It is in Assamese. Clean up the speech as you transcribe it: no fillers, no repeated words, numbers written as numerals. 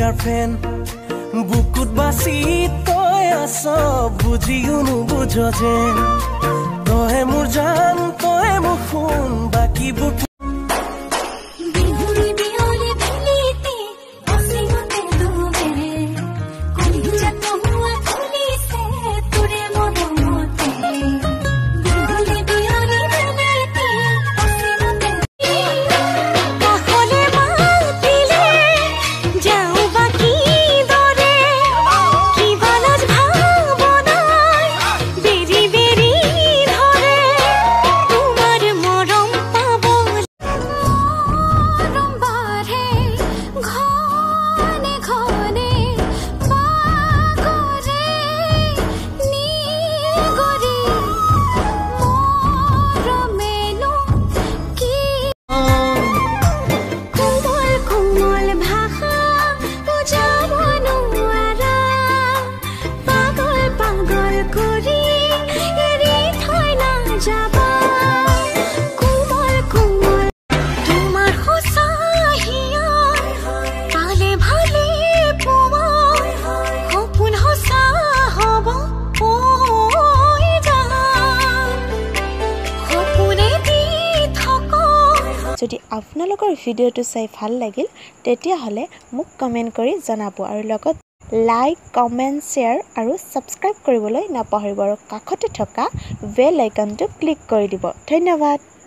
গাৰ্লফ্ৰেণ্ড বুকুত বাছি তই আছ বুজিও নুবুঝ যেন তই মোৰ জান তই মোৰ সোণ বাকীবোৰ যদি আপোনালোকৰ ভিডিঅ'টো চাই ভাল লাগিল তেতিয়াহ'লে মোক কমেন্ট কৰি জনাব আৰু লগত লাইক কমেন্ট শ্বেয়াৰ আৰু সাবস্ক্ৰাইব কৰিবলৈ নাপাহৰিব আৰু কাষতে থকা বেল আইকনটো ক্লিক কৰি দিব ধন্যবাদ।